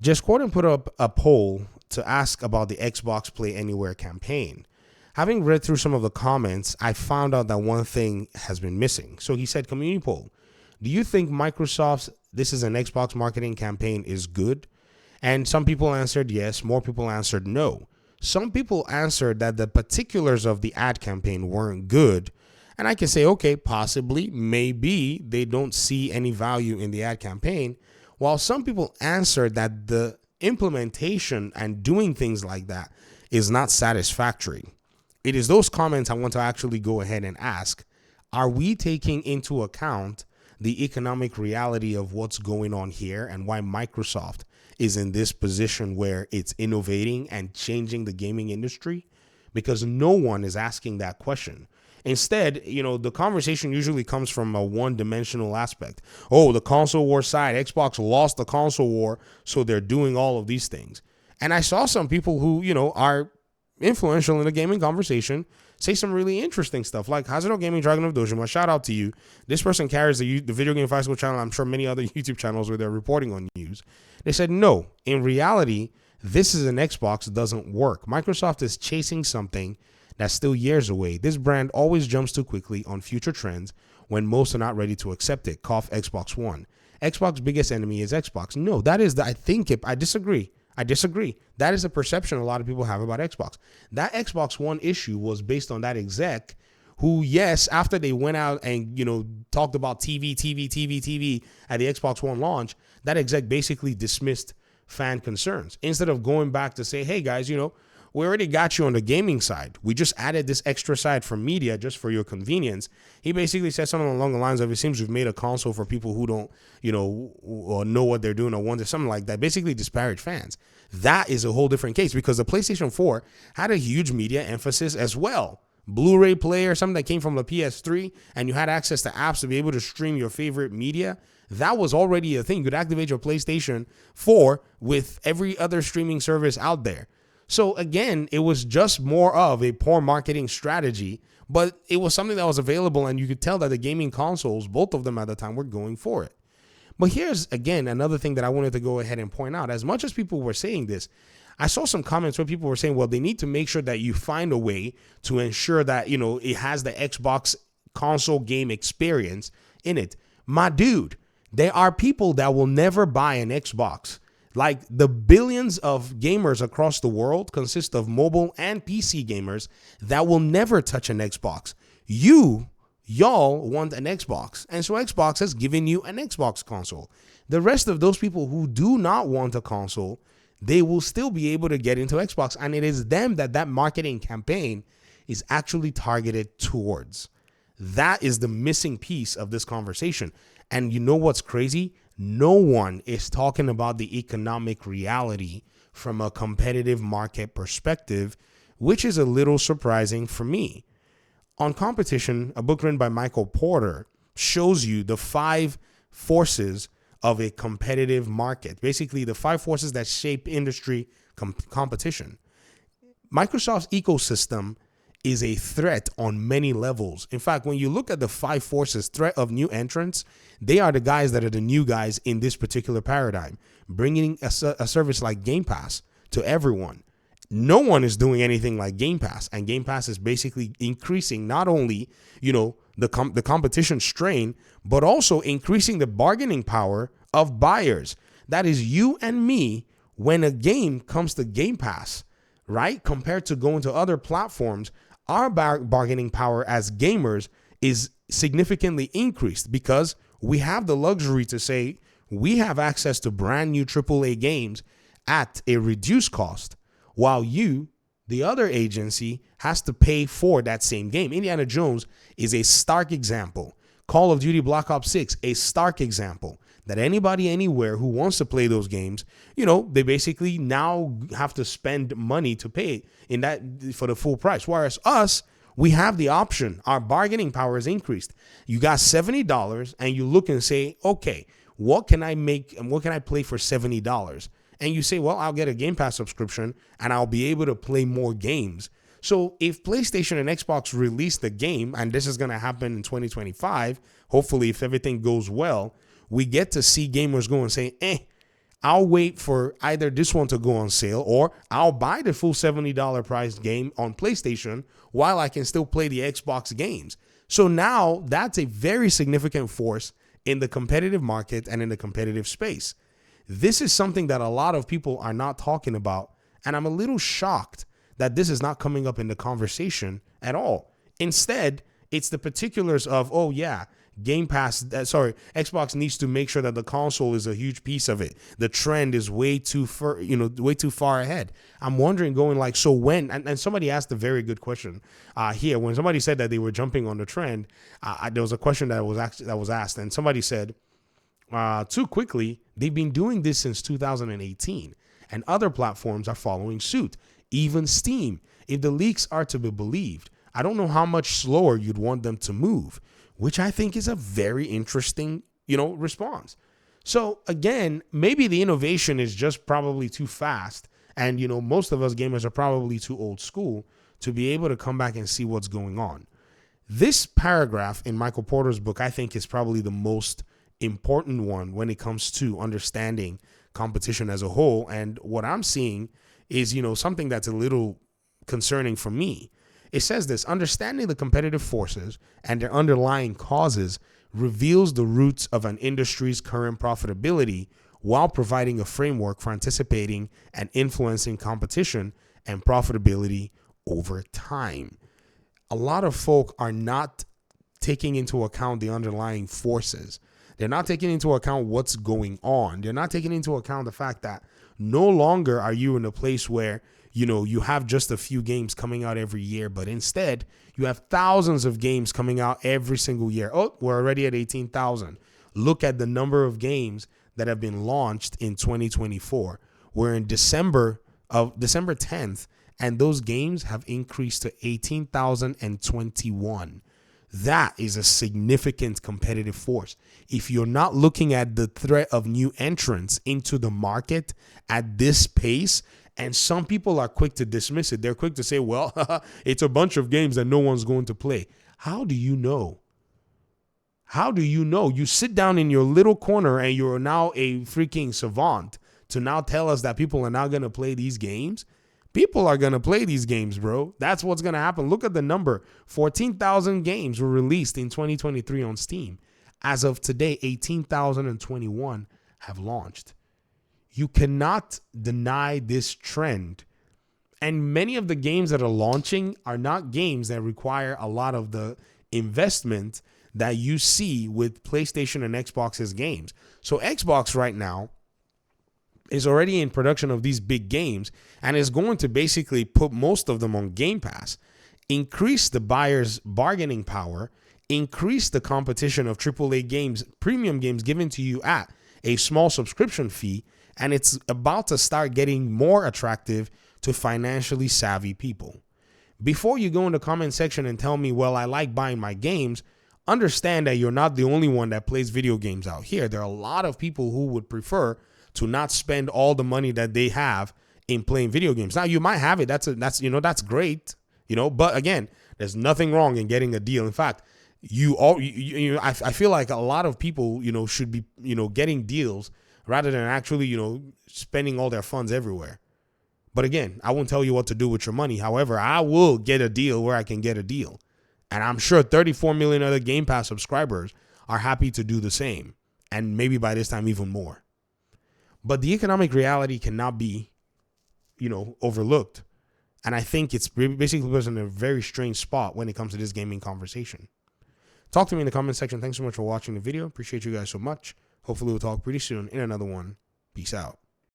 Just Gordon put up a poll to ask about the Xbox Play Anywhere campaign. Having read through some of the comments, I found out that one thing has been missing. So he said, community poll, do you think Microsoft's This Is an Xbox Marketing campaign is good? And some people answered yes, more people answered no. Some people answered that the particulars of the ad campaign weren't good. And I can say, okay, possibly, maybe they don't see any value in the ad campaign. While some people answered that the implementation and doing things like that is not satisfactory. It is those comments I want to actually go ahead and ask. Are we taking into account the economic reality of what's going on here and why Microsoft is in this position where it's innovating and changing the gaming industry? Because no one is asking that question. Instead, the conversation usually comes from a one-dimensional aspect. Oh, the console war side, Xbox lost the console war, so they're doing all of these things. And I saw some people who, are influential in the gaming conversation say some really interesting stuff, like Hazuno Gaming, Dragon of Dojima, shout out to you. This person carries the Video Game Five School channel. I'm sure many other YouTube channels where they're reporting on news. They said, no, in reality, This Is an Xbox doesn't work. Microsoft is chasing something that's still years away. This brand always jumps too quickly on future trends when most are not ready to accept it. Cough Xbox One. Xbox's biggest enemy is Xbox. No, that is I disagree. That is a perception a lot of people have about Xbox. That Xbox One issue was based on that exec who, yes, after they went out and, talked about TV at the Xbox One launch, that exec basically dismissed fan concerns instead of going back to say, hey guys, we already got you on the gaming side. We just added this extra side for media just for your convenience. He basically said something along the lines of, it seems we've made a console for people who don't, or know what they're doing or want to, something like that. Basically disparage fans. That is a whole different case because the PlayStation 4 had a huge media emphasis as well. Blu-ray player, something that came from the PS3, and you had access to apps to be able to stream your favorite media. That was already a thing. You could activate your PlayStation 4 with every other streaming service out there. So again, it was just more of a poor marketing strategy, but it was something that was available, and you could tell that the gaming consoles, both of them at the time, were going for it. But here's, again, another thing that I wanted to go ahead and point out. As much as people were saying this, I saw some comments where people were saying, well, they need to make sure that you find a way to ensure that, it has the Xbox console game experience in it. My dude, there are people that will never buy an Xbox. Like, the billions of gamers across the world consist of mobile and PC gamers that will never touch an Xbox. Y'all want an Xbox. And so Xbox has given you an Xbox console. The rest of those people who do not want a console, they will still be able to get into Xbox. And it is them that marketing campaign is actually targeted towards. That is the missing piece of this conversation. And you know what's crazy? No one is talking about the economic reality from a competitive market perspective, which is a little surprising for me. On Competition, a book written by Michael Porter shows you the 5 forces of a competitive market. Basically, the 5 forces that shape industry competition. Microsoft's ecosystem is a threat on many levels. In fact, when you look at the 5 forces, threat of new entrants, they are the guys that are the new guys in this particular paradigm, bringing a service like Game Pass to everyone. No one is doing anything like Game Pass, and Game Pass is basically increasing not only, the competition strain, but also increasing the bargaining power of buyers. That is you and me when a game comes to Game Pass, right? Compared to going to other platforms, our bargaining power as gamers is significantly increased because we have the luxury to say we have access to brand new AAA games at a reduced cost, while you, the other agency, has to pay for that same game. Indiana Jones is a stark example. Call of Duty Black Ops 6, a stark example that anybody anywhere who wants to play those games, they basically now have to spend money to pay in that for the full price. Whereas us, we have the option. Our bargaining power is increased. You got $70 and you look and say, okay, what can I make and what can I play for $70? And you say, well, I'll get a Game Pass subscription and I'll be able to play more games. So if PlayStation and Xbox release the game, and this is going to happen in 2025, hopefully if everything goes well, we get to see gamers go and say, I'll wait for either this one to go on sale, or I'll buy the full $70 price game on PlayStation while I can still play the Xbox games. So now that's a very significant force in the competitive market and in the competitive space. This is something that a lot of people are not talking about, and I'm a little shocked that this is not coming up in the conversation at all. Instead, it's the particulars of, oh yeah, Xbox needs to make sure that the console is a huge piece of it. The trend is way too far ahead. I'm wondering, going like, so when? And somebody asked a very good question here. When somebody said that they were jumping on the trend, there was a question that was asked, and somebody said, too quickly, they've been doing this since 2018, and other platforms are following suit, even Steam. If the leaks are to be believed, I don't know how much slower you'd want them to move, which I think is a very interesting, response. So again, maybe the innovation is just probably too fast, and most of us gamers are probably too old school to be able to come back and see what's going on. This paragraph in Michael Porter's book, I think, is probably the most important one when it comes to understanding competition as a whole. And what I'm seeing is, something that's a little concerning for me. It says this: understanding the competitive forces and their underlying causes reveals the roots of an industry's current profitability, while providing a framework for anticipating and influencing competition and profitability over time. A lot of folk are not taking into account the underlying forces. They're not taking into account what's going on. They're not taking into account the fact that no longer are you in a place where you have just a few games coming out every year, but instead you have thousands of games coming out every single year. Oh, we're already at 18,000. Look at the number of games that have been launched in 2024. We're in December 10th, and those games have increased to 18,021. That is a significant competitive force. If you're not looking at the threat of new entrants into the market at this pace, and some people are quick to dismiss it. They're quick to say, well, it's a bunch of games that no one's going to play. How do you know? How do you know? You sit down in your little corner and you're now a freaking savant to now tell us that people are not going to play these games. People are going to play these games, bro. That's what's going to happen. Look at the number. 14,000 games were released in 2023 on Steam. As of today, 18,021 have launched. You cannot deny this trend. And many of the games that are launching are not games that require a lot of the investment that you see with PlayStation and Xbox's games. So Xbox right now is already in production of these big games and is going to basically put most of them on Game Pass, increase the buyer's bargaining power, increase the competition of AAA games, premium games given to you at a small subscription fee, and it's about to start getting more attractive to financially savvy people. Before you go in the comment section and tell me, well, I like buying my games, understand that you're not the only one that plays video games out here. There are a lot of people who would prefer to not spend all the money that they have in playing video games. Now, you might have it. That's great, but again, there's nothing wrong in getting a deal. In fact, I feel like a lot of people, should be, getting deals rather than actually, spending all their funds everywhere. But again, I won't tell you what to do with your money. However, I will get a deal where I can get a deal. And I'm sure 34 million other Game Pass subscribers are happy to do the same. And maybe by this time, even more. But the economic reality cannot be, overlooked. And I think it's basically puts in a very strange spot when it comes to this gaming conversation. Talk to me in the comment section. Thanks so much for watching the video. Appreciate you guys so much. Hopefully we'll talk pretty soon in another one. Peace out.